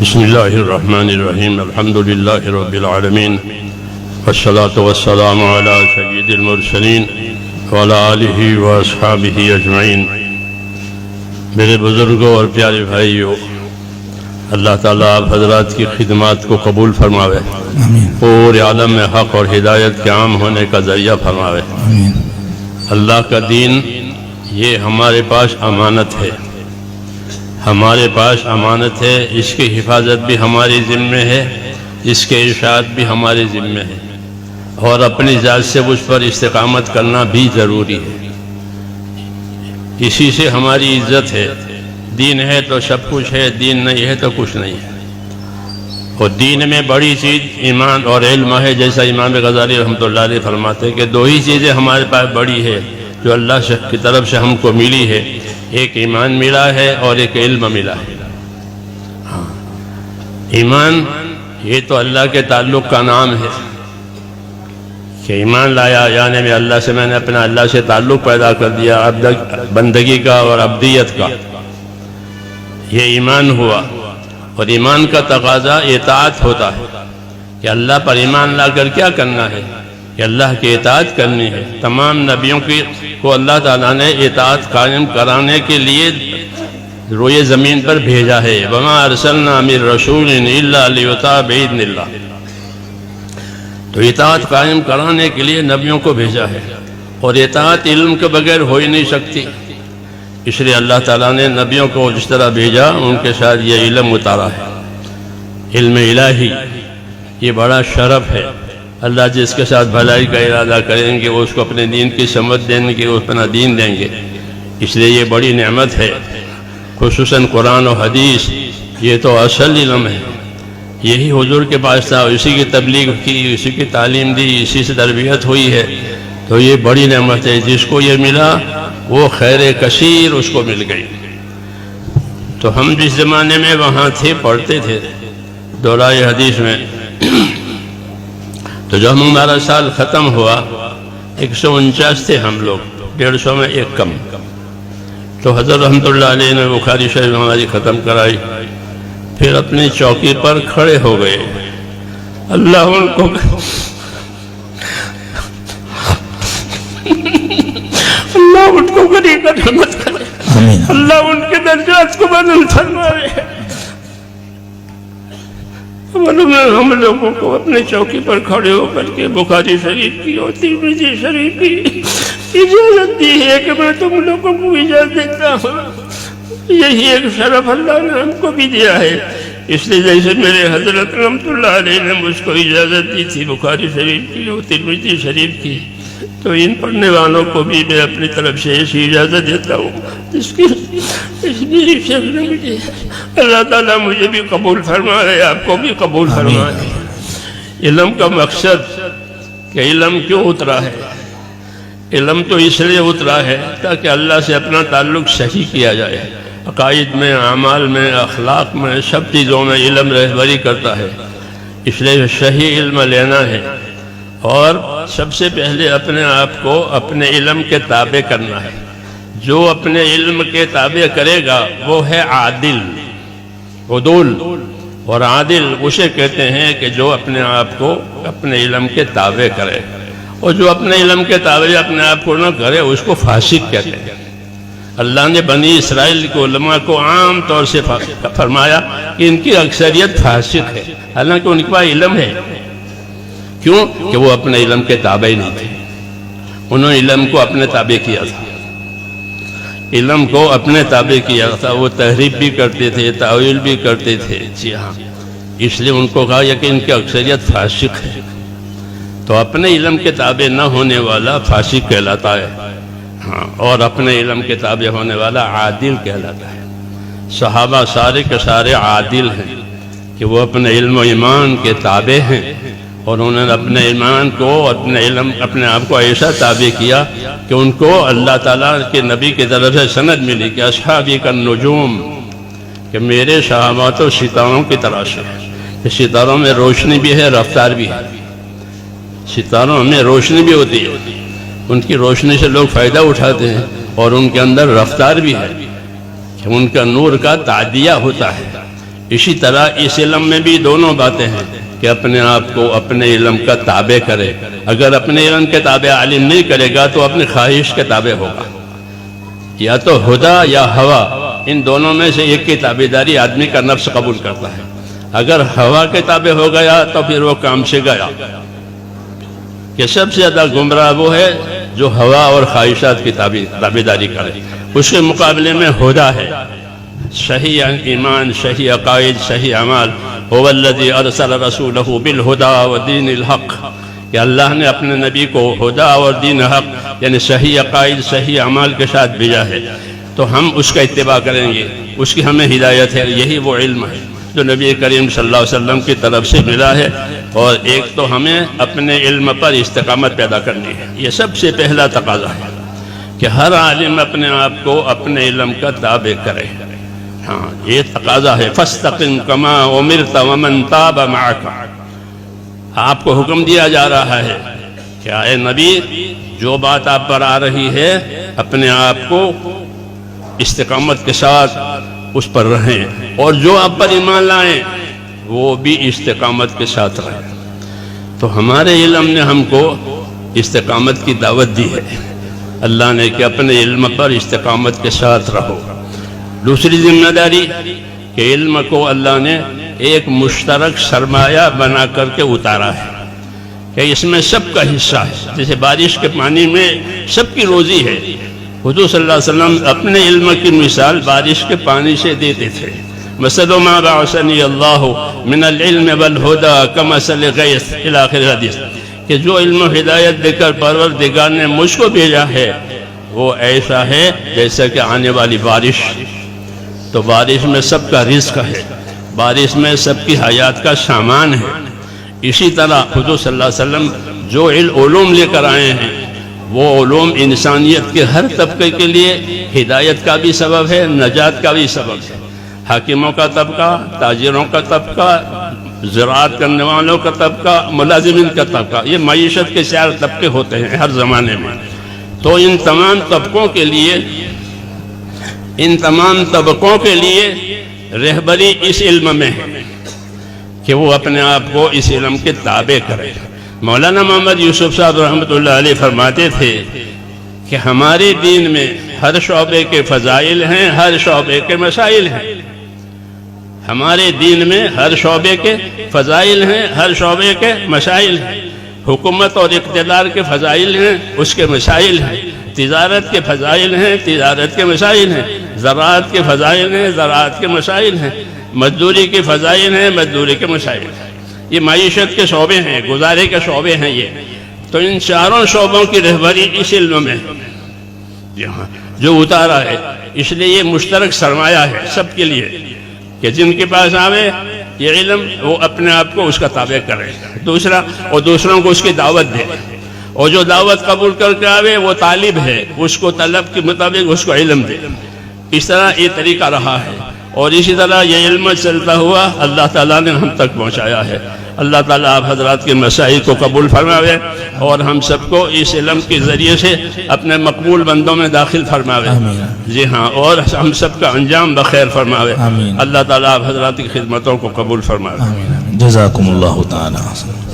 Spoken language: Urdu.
بسم اللہ الرحمن الرحیم الحمد للہ رب العالمین والصلاة والسلام علی سید المرسلین وعلی آلہ واصحابہ اجمعین۔ میرے بزرگوں اور پیارے بھائیوں، اللہ تعالیٰ آپ حضرات کی خدمات کو قبول فرماوے، پورے عالم میں حق اور ہدایت کے عام ہونے کا ذریعہ فرماوے۔ اللہ کا دین یہ ہمارے پاس امانت ہے، ہمارے پاس امانت ہے، اس کی حفاظت بھی ہماری ذمہ ہے، اس کے ارشاد بھی ہمارے ذمہ ہے، اور اپنی ذات سے اس پر استقامت کرنا بھی ضروری ہے۔ اسی سے ہماری عزت ہے۔ دین ہے تو سب کچھ ہے، دین نہیں ہے تو کچھ نہیں ہے۔ اور دین میں بڑی چیز ایمان اور علم ہے، جیسا امام غزالی رحمۃ اللہ علیہ فرماتے ہیں کہ دو ہی چیزیں ہمارے پاس بڑی ہے جو اللہ کی طرف سے ہم کو ملی ہے، ایک ایمان ملا ہے اور ایک علم ملا ہے۔ ایمان یہ تو اللہ کے تعلق کا نام ہے کہ ایمان لایا، یعنی میں نے اپنا اللہ سے تعلق پیدا کر دیا، بندگی کا اور عبدیت کا، یہ ایمان ہوا۔ اور ایمان کا تقاضا اطاعت ہوتا ہے کہ اللہ پر ایمان لا کر کیا کرنا ہے، کہ اللہ کی اطاعت کرنی ہے۔ تمام نبیوں کو اللہ تعالیٰ نے اطاعت قائم کرانے کے لیے روئے زمین پر بھیجا ہے۔ وَمَا أَرْسَلْنَا مِن رَّسُولٍ إِلَّا لِيُطَاعَ بِإِذْنِ اللَّهِ، تو اطاعت قائم کرانے کے لیے نبیوں کو بھیجا ہے، اور اطاعت علم کے بغیر ہو ہی نہیں سکتی۔ اس لیے اللہ تعالیٰ نے نبیوں کو جس طرح بھیجا ان کے ساتھ یہ علم اتارا ہے، علم الہی۔ یہ بڑا شرف ہے۔ اللہ جس کے ساتھ بھلائی کا ارادہ کریں گے وہ اس کو اپنے دین کی سمجھ دیں گے، وہ اپنا دین دیں گے۔ اس لیے یہ بڑی نعمت ہے، خصوصاً قرآن و حدیث، یہ تو اصل علم ہے۔ یہی حضور کے پاس تھا، اسی کی تبلیغ کی، اسی کی تعلیم دی، اسی سے تربیت ہوئی ہے، تو یہ بڑی نعمت ہے۔ جس کو یہ ملا وہ خیر کثیر اس کو مل گئی۔ تو ہم جس زمانے میں وہاں تھے، پڑھتے تھے دورہ حدیث میں، تو جب ہمارا سال ختم ہوا 149 تھے ہم لوگ، 150 میں ایک کم، تو حضرت رحمۃ اللہ علیہ نے بخاری شریف ہماری ختم کرائی، پھر اپنی چوکی پر کھڑے ہو گئے۔ اللہ ان کو اللہ ان کو غنیمت رحمت کرے، اللہ ان کے درجات کو بلند فرمائے۔ ہم لوگوں کو اپنے چوکی پر کھڑے ہو کر کے بخاری شریف کی اور ترمذی شریف کی اجازت دی ہے کہ میں تم لوگوں کو اجازت دیتا ہوں۔ یہی ایک شرف اللہ نے ہم کو بھی دیا ہے۔ اس لیے جیسے میرے حضرت رحمۃ اللہ علیہ نے مجھ کو اجازت دی تھی بخاری شریف کی اور ترمذی شریف کی، تو ان پڑھنے والوں کو بھی میں اپنی طرف سے ایسی اجازت دیتا ہوں جس کی میری شیخ نے مجھے۔ اللہ تعالیٰ مجھے بھی قبول فرمائے، آپ کو بھی قبول فرمائے۔ علم کا مقصد کہ علم کیوں اترا ہے؟ علم تو اس لیے اترا ہے تاکہ اللہ سے اپنا تعلق صحیح کیا جائے۔ عقائد میں، اعمال میں، اخلاق میں، سب چیزوں میں علم رہبری کرتا ہے۔ اس لیے صحیح علم لینا ہے، اور سب سے پہلے اپنے آپ کو اپنے علم کے تابع کرنا ہے۔ جو اپنے علم کے تابع کرے گا وہ ہے عادل، عدول۔ اور عادل اسے کہتے ہیں کہ جو اپنے آپ کو اپنے علم کے تابع کرے، اور جو اپنے علم کے تابع اپنے آپ کو نہ کرے اس کو فاسق کہتے ہیں۔ اللہ نے بنی اسرائیل کے علماء کو عام طور سے فرمایا کہ ان کی اکثریت فاسق ہے، حالانکہ ان کے پاس علم ہے۔ کیوں؟ کہ وہ اپنے علم کے تابع نہیں تھے، انہوں نے علم کو اپنے تابع کیا تھا، علم کو اپنے تابع کیا تھا۔ وہ تحریف بھی کرتے تھے، تاویل بھی کرتے تھے، جی ہاں۔ اس لیے ان کو کہا کہ ان کی اکثریت فاسق ہے۔ تو اپنے علم کے تابع نہ ہونے والا فاسق کہلاتا ہے، ہاں، اور اپنے علم کے تابع ہونے والا عادل کہلاتا ہے۔ صحابہ سارے کے سارے عادل ہیں کہ وہ اپنے علم و ایمان کے تابع ہیں، اور انہوں نے اپنے ایمان کو، اپنے علم، اپنے آپ کو ایسا تابع کیا کہ ان کو اللہ تعالیٰ کے نبی کی طرف سے سند ملی کہ اصحابی کا نجوم، کہ میرے صحابہ تو ستاروں کی طرح سے ہے۔ ستاروں میں روشنی بھی ہے، رفتار بھی ہے۔ ستاروں میں روشنی بھی ہوتی ہے، ان کی روشنی سے لوگ فائدہ اٹھاتے ہیں، اور ان کے اندر رفتار بھی ہے کہ ان کا نور کا تعدیہ ہوتا ہے۔ اسی طرح اس علم میں بھی دونوں باتیں ہیں کہ اپنے آپ کو اپنے علم کا تابع کرے. اگر اپنے علم کے تابع عالم نہیں کرے گا تو اپنی خواہش کے تابع ہوگا. یا تو ہدا یا ہوا، ان دونوں میں سے ایک کی تابعداری آدمی کا نفس قبول کرتا ہے. اگر ہوا کے تابع ہو گیا تو پھر وہ کام سے گیا. کہ سب سے زیادہ گمراہ وہ ہے جو ہوا اور خواہشات کی تابعداری کرے. اس کے مقابلے میں ہدا ہے، صحیح ایمان، صحیح عقائد، صحیح اعمال. هو الذي ارسل رسوله بالهدى ودين الحق، کہ اللہ نے اپنے نبی کو ہدا اور دین حق یعنی صحیح عقائد، صحیح اعمال کے ساتھ بھیجا ہے. تو ہم اس کا اتباع کریں گے، اس کی ہمیں ہدایت ہے. یہی وہ علم ہے جو نبی کریم صلی اللہ علیہ وسلم کی طرف سے ملا ہے. اور ایک تو ہمیں اپنے علم پر استقامت پیدا کرنی ہے. یہ سب سے پہلا تقاضا ہے کہ ہر عالم اپنے آپ کو اپنے علم کا تابع کرے. ہاں، یہ تقاضا ہے. فاستقم کما امرت ومن تاب معک. آپ کو حکم دیا جا رہا ہے کہ اے نبی، جو بات آپ پر آ رہی ہے اپنے آپ کو استقامت کے ساتھ اس پر رہیں، اور جو آپ پر ایمان لائیں وہ بھی استقامت کے ساتھ رہیں. تو ہمارے علم نے ہم کو استقامت کی دعوت دی ہے. اللہ نے کہ اپنے علم پر استقامت کے ساتھ رہو. دوسری ذمہ داری کہ علم کو اللہ نے ایک مشترک سرمایہ بنا کر کے اتارا ہے کہ اس میں سب کا حصہ ہے. جیسے بارش کے پانی میں سب کی روزی ہے. حضور صلی اللہ علیہ وسلم اپنے علم کی مثال بارش کے پانی سے دیتے تھے. مثل ما بعثنی اللہ من العلم والہدى کمثل غیث الی آخر حدیث، کہ جو علم و ہدایت دے کر پروردگار نے مجھ کو بھیجا ہے وہ ایسا ہے جیسا کہ آنے والی بارش. تو بارش میں سب کا رزق ہے، بارش میں سب کی حیات کا سامان ہے. اسی طرح حضور صلی اللہ علیہ وسلم جو علوم لے کر آئے ہیں وہ علوم انسانیت کے ہر طبقے کے لیے ہدایت کا بھی سبب ہے، نجات کا بھی سبب ہے. حاکموں کا طبقہ، تاجروں کا طبقہ، زراعت کرنے والوں کا طبقہ، ملازمین کا طبقہ، یہ معیشت کے 4 طبقے ہوتے ہیں ہر زمانے میں. تو ان تمام طبقوں کے لیے رہبری اس علم میں ہے کہ وہ اپنے آپ کو اس علم کے تابع کرے. مولانا محمد یوسف صاحب رحمۃ اللہ علیہ فرماتے تھے کہ ہمارے دین میں ہر شعبے کے فضائل ہیں، ہر شعبے کے مسائل ہیں. ہمارے دین میں ہر شعبے کے فضائل ہیں، ہر شعبے کے مسائل ہیں. حکومت اور اقتدار کے فضائل ہیں، اس کے مسائل ہیں. تجارت کے فضائل ہیں، تجارت کے مسائل ہیں. زراعت کے فضائل ہیں، زراعت کے مسائل ہیں. مزدوری کے فضائل ہیں، مزدوری کے مسائل ہیں. یہ معیشت کے شعبے ہیں، گزارے کے شعبے ہیں. یہ تو ان چاروں شعبوں کی رہبری اس علم میں جو اتارا ہے. اس لیے یہ مشترک سرمایہ ہے سب کے لیے کہ جن کے پاس آوے یہ علم وہ اپنے آپ کو اس کا تابع کرے. دوسرا، اور دوسروں کو اس کی دعوت دے. اور جو دعوت قبول کر کے آوے وہ طالب ہے، اس کو طلب کے مطابق اس کو علم دے. اس طرح یہ طریقہ رہا ہے. اور اسی طرح یہ علم چلتا ہوا اللہ تعالیٰ نے ہم تک پہنچایا ہے. اللہ تعالیٰ آپ حضرات کے مسائل کو قبول فرماوے اور ہم سب کو اس علم کے ذریعے سے اپنے مقبول بندوں میں داخل فرماوے. جی ہاں، اور ہم سب کا انجام بخیر فرماوے. اللہ تعالیٰ آپ حضرات کی خدمتوں کو قبول فرماوے. جزاکم اللہ تعالی.